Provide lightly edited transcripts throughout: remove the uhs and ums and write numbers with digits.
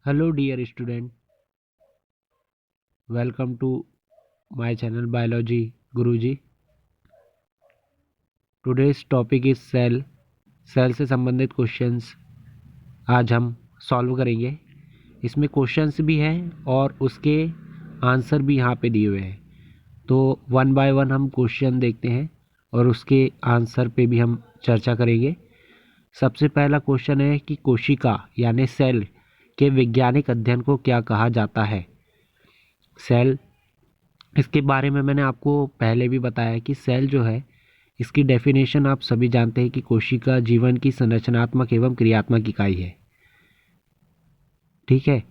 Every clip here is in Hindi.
Hello dear student, welcome to my channel Biology Guruji. Today's topic is cell. Cell से संबंधित क्वेश्चंस आज हम सॉल्व करेंगे। इसमें क्वेश्चंस भी हैं और उसके आंसर भी यहाँ पे दिए हुए हैं। तो वन बाय वन हम क्वेश्चन देखते हैं और उसके आंसर पे भी हम चर्चा करेंगे। सबसे पहला क्वेश्चन है कि कोशिका यानी सेल के वैज्ञानिक अध्ययन को क्या कहा जाता है। सेल, इसके बारे में मैंने आपको पहले भी बताया कि सेल जो है, इसकी डेफिनेशन आप सभी जानते हैं कि कोशिका जीवन की संरचनात्मक एवं क्रियात्मक इकाई है। ठीक है,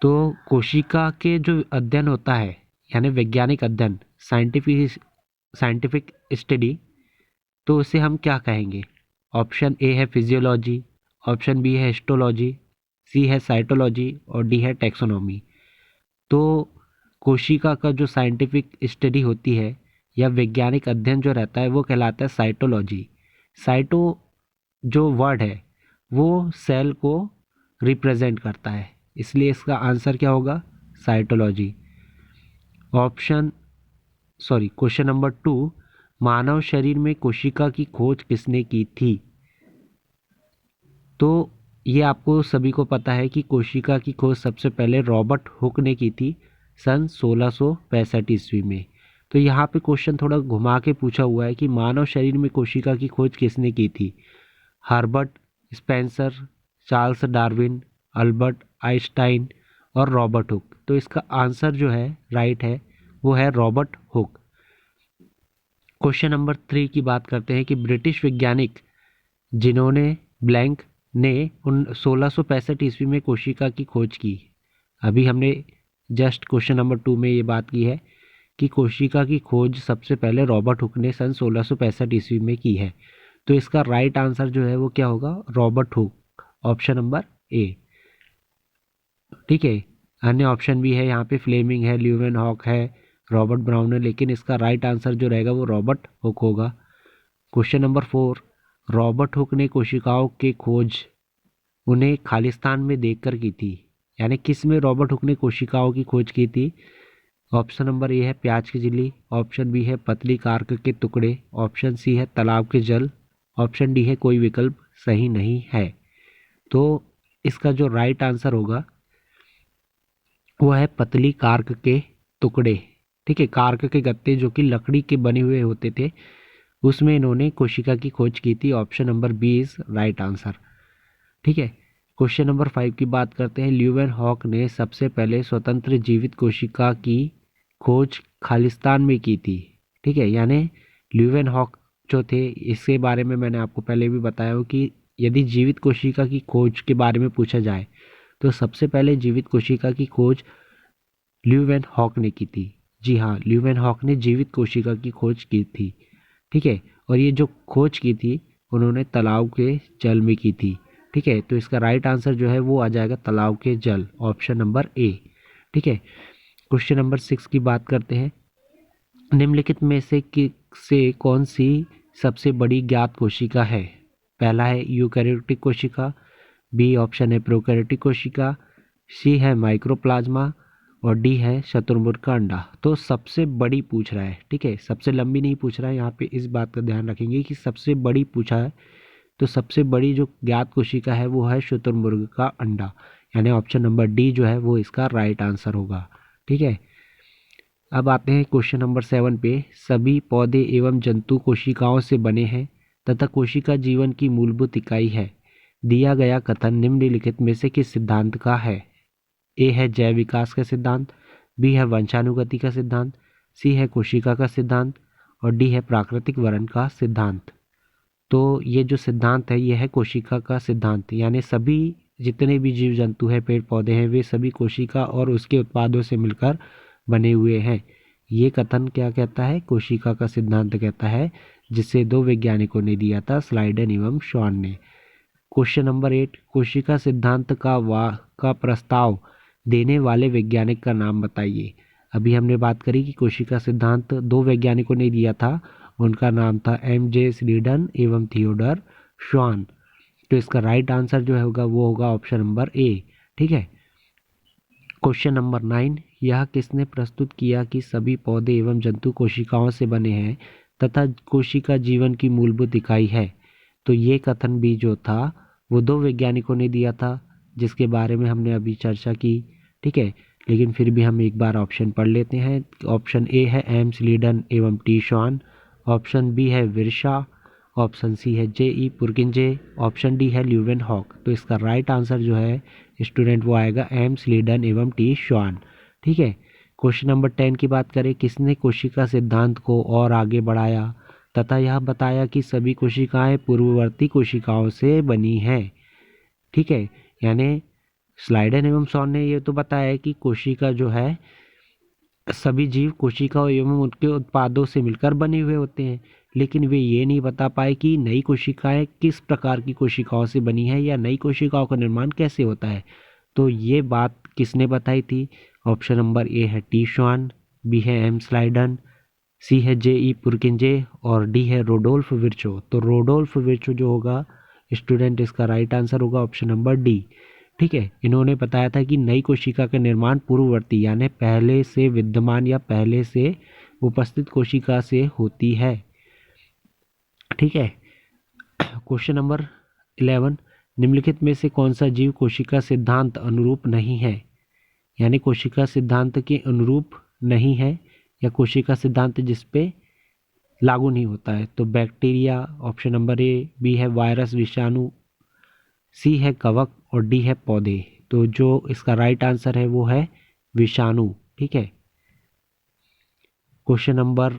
तो कोशिका के जो अध्ययन होता है यानी वैज्ञानिक अध्ययन, साइंटिफिक स्टडी, तो उसे हम क्या कहेंगे। ऑप्शन ए है फिजियोलॉजी, ऑप्शन बी है हिस्टोलॉजी, सी है साइटोलॉजी और डी है टैक्सोनॉमी। तो कोशिका का जो साइंटिफिक स्टडी होती है या वैज्ञानिक अध्ययन जो रहता है वो कहलाता है साइटोलॉजी। साइटो जो वर्ड है वो सेल को रिप्रेजेंट करता है, इसलिए इसका आंसर क्या होगा, साइटोलॉजी। क्वेश्चन नंबर 2, मानव शरीर में कोशिका की खोज किसने की थी। तो ये आपको सभी को पता है कि कोशिका की खोज सबसे पहले रॉबर्ट हुक ने की थी सन 1665 ईस्वी में। तो यहाँ पे क्वेश्चन थोड़ा घुमा के पूछा हुआ है कि मानव शरीर में कोशिका की खोज किसने की थी। Herbert Spencer, Charles Darwin, Albert Einstein और रॉबर्ट हुक। तो इसका आंसर जो है राइट है वो है रॉबर्ट हुक। क्वेश्चन नंबर 3 की बात करते हैं कि ब्रिटिश वैज्ञानिक जिन्होंने ब्लैंक ने 1665 ईस्वी में कोशिका की खोज की। अभी हमने जस्ट क्वेश्चन नंबर 2 में ये बात की है कि कोशिका की खोज सबसे पहले रॉबर्ट हुक ने सन 1665 ईस्वी में की है। तो इसका राइट आंसर जो है वो क्या होगा, रॉबर्ट हुक, ऑप्शन नंबर ए। ठीक है, अन्य ऑप्शन भी है यहाँ पे, फ्लेमिंग है, ल्यूवेनहॉक है, रॉबर्ट ब्राउन है, लेकिन इसका राइट आंसर जो रहेगा वो रॉबर्ट हुक होगा। क्वेश्चन नंबर 4, रॉबर्ट हुक ने कोशिकाओं की खोज उन्हें खालिस्तान में देखकर की थी, यानी किस में रॉबर्ट हुक ने कोशिकाओं की खोज की थी। ऑप्शन नंबर ए है प्याज की झिल्ली, ऑप्शन बी है पतली कार्क के टुकड़े, ऑप्शन सी है तालाब के जल, ऑप्शन डी है कोई विकल्प सही नहीं है। तो इसका जो राइट आंसर होगा वो है पतली कार्क के टुकड़े। ठीक है, कार्क के गत्ते जो कि लकड़ी के बने हुए होते थे उसमें इन्होंने कोशिका की खोज की थी। Option number B is right answer. ठीक है, क्वेश्चन नंबर 5 की बात करते हैं। ल्यूवेनहॉक ने सबसे पहले स्वतंत्र जीवित कोशिका की खोज खालिस्तान में की थी। ठीक है, यानी ल्यूवेनहॉक जो थे, इसके बारे में मैंने आपको पहले भी बताया हो कि यदि जीवित कोशिका की खोज के बारे में पूछा जाए तो सबसे पहले जीवित कोशिका की खोज ल्यूवेनहॉक ने की थी। जी हाँ, ल्यूवेनहॉक ने जीवित कोशिका की खोज की थी। ठीक है, और ये जो खोज की थी उन्होंने तालाब के जल में की थी। ठीक है, तो इसका राइट आंसर जो है वो आ जाएगा तालाब के जल, ऑप्शन नंबर ए। ठीक है, क्वेश्चन नंबर 6 की बात करते हैं। निम्नलिखित में से कौन सी सबसे बड़ी ज्ञात कोशिका है। पहला है यूकैरियोटिक कोशिका, बी ऑप्शन है प्रोकैरियोटिक कोशिका, सी है माइक्रोप्लाज्मा और डी है शतुरमुर्ग का अंडा। तो सबसे बड़ी पूछ रहा है, ठीक है, सबसे लंबी नहीं पूछ रहा है। यहाँ पे इस बात का ध्यान रखेंगे कि सबसे बड़ी पूछा है, तो सबसे बड़ी जो ज्ञात कोशिका है वो है शुतुरमुर्ग का अंडा, यानी ऑप्शन नंबर डी जो है वो इसका राइट आंसर होगा। ठीक है, अब आते हैं क्वेश्चन नंबर 7 पे। सभी पौधे एवं जंतु कोशिकाओं से बने हैं तथा कोशिका जीवन की मूलभूत इकाई है। दिया गया कथन निम्नलिखित में से किस सिद्धांत का है। ए है जैव विकास का सिद्धांत, बी है वंशानुगति का सिद्धांत, सी है कोशिका का सिद्धांत और डी है प्राकृतिक वर्ण का सिद्धांत। तो ये जो सिद्धांत है ये है कोशिका का सिद्धांत, यानी सभी जितने भी जीव जंतु हैं, पेड़ पौधे हैं, वे सभी कोशिका और उसके उत्पादों से मिलकर बने हुए हैं। ये कथन क्या कहता है, कोशिका का सिद्धांत कहता है, जिसे दो वैज्ञानिकों ने दिया था, स्लाइडन एवं श्वान ने। क्वेश्चन नंबर 8, कोशिका सिद्धांत का प्रस्ताव देने वाले वैज्ञानिक का नाम बताइए। अभी हमने बात करी कि कोशिका सिद्धांत दो वैज्ञानिकों ने दिया था, उनका नाम था एम.जे. स्लीडन एवं थियोडर श्वान। तो इसका राइट आंसर जो होगा वो होगा ऑप्शन नंबर ए, ठीक है। क्वेश्चन नंबर 9, यह किसने प्रस्तुत किया कि सभी पौधे एवं जंतु कोशिकाओं से बने हैं तथा कोशिका जीवन की मूलभूत इकाई है। तो ये कथन भी जो था वो 2 वैज्ञानिकों ने दिया था, जिसके बारे में हमने अभी चर्चा की। ठीक है, लेकिन फिर भी हम एक बार ऑप्शन पढ़ लेते हैं। ऑप्शन ए है एम स्लीडन एवं टी श्वान, ऑप्शन बी है विरशा, ऑप्शन सी है जे ई पुरकिंजे, ऑप्शन डी है ल्यूवेन हॉक। तो इसका राइट आंसर जो है स्टूडेंट वो आएगा एम स्लीडन एवं टी श्वान। ठीक है। क्वेश्चन नंबर 10 की बात करें, किसने कोशिका सिद्धांत को और आगे बढ़ाया तथा यह बताया कि सभी कोशिकाएं पूर्ववर्ती कोशिकाओं से बनी हैं। ठीक है, यानी स्लाइडन एवं शॉन ने ये तो बताया कि कोशिका जो है सभी जीव कोशिकाओं एवं उनके उत्पादों से मिलकर बने हुए होते हैं, लेकिन वे ये नहीं बता पाए कि नई कोशिकाएं किस प्रकार की कोशिकाओं से बनी है या नई कोशिकाओं का निर्माण कैसे होता है। तो ये बात किसने बताई थी? ऑप्शन नंबर ए है टी श्वान, बी है एम स्लाइडन, सी है जे ई पुरकिंजे और डी है रोडोल्फ विर्चो। तो रोडोल्फ विर्चो जो होगा स्टूडेंट इसका राइट आंसर होगा ऑप्शन नंबर डी। ठीक है, इन्होंने बताया था कि नई कोशिका का निर्माण पूर्ववर्ती यानी पहले से विद्यमान या पहले से उपस्थित कोशिका से होती है। ठीक है। क्वेश्चन नंबर 11, निम्नलिखित में से कौन सा जीव कोशिका सिद्धांत अनुरूप नहीं है, यानी कोशिका सिद्धांत के अनुरूप नहीं है या कोशिका सिद्धांत जिस पे लागू नहीं होता है? तो bacteria option number A, B है वायरस विषाणु, सी है कवक और डी है पौधे। तो जो इसका राइट आंसर है वो है विषाणु। ठीक है। क्वेश्चन नंबर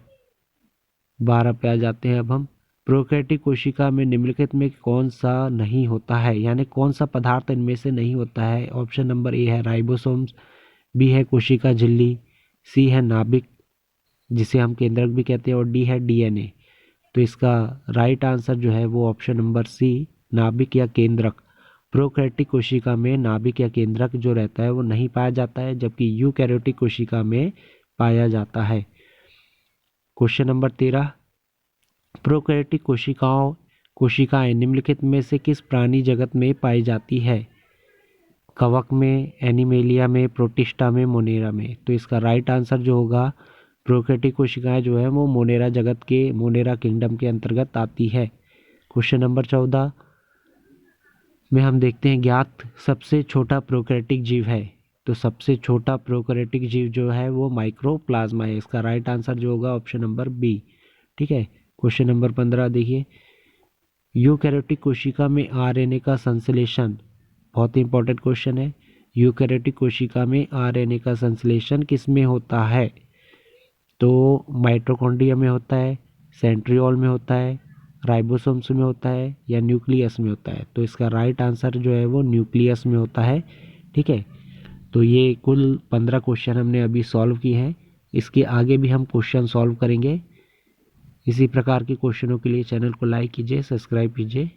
12 पे आ जाते हैं अब हम। प्रोकैरियोटिक कोशिका में निम्नलिखित में कौन सा नहीं होता है, यानी कौन सा पदार्थ इनमें से नहीं होता है? ऑप्शन नंबर ए है राइबोसोम्स, बी है कोशिका झिल्ली, सी है नाभिक जिसे हम केंद्रक भी कहते हैं और डी है डीएनए। तो इसका राइट आंसर जो है वो ऑप्शन नंबर सी नाभिक या केंद्रक। प्रोकैरियोटिक कोशिका में नाभिक या केंद्रक जो रहता है वो नहीं पाया जाता है, जबकि यूकैरियोटिक कोशिका में पाया जाता है। क्वेश्चन नंबर 13, प्रोकैरियोटिक कोशिकाएं निम्नलिखित में से किस प्राणी जगत में पाई जाती है? कवक में, एनिमेलिया में, प्रोटिस्टा में, मोनेरा में। तो इसका राइट आंसर जो होगा प्रोकैरियोटिक कोशिकाएं जो है वो मोनेरा जगत के मोनेरा किंगडम के अंतर्गत आती है। क्वेश्चन नंबर 14 में हम देखते हैं ज्ञात सबसे छोटा प्रोकैरियोटिक जीव है। तो सबसे छोटा प्रोकैरियोटिक जीव जो है वो माइक्रोप्लाज्मा है। इसका राइट आंसर जो होगा ऑप्शन नंबर बी। ठीक है। क्वेश्चन नंबर 15 देखिए, यूकैरियोटिक कोशिका में आरएनए का संश्लेषण, बहुत ही इंपॉर्टेंट क्वेश्चन है, यूकैरियोटिक कोशिका में आरएनए का संश्लेषण किस में होता है? तो माइटोकॉन्ड्रिया में होता है, सेंट्रियोल में होता है, राइबोसोम्स में होता है या न्यूक्लियस में होता है? तो इसका राइट आंसर जो है वो न्यूक्लियस में होता है। ठीक है। तो ये कुल 15 क्वेश्चन हमने अभी सॉल्व किए हैं। इसके आगे भी हम क्वेश्चन सॉल्व करेंगे। इसी प्रकार के क्वेश्चनों के लिए चैनल को लाइक कीजिए, सब्सक्राइब कीजिए।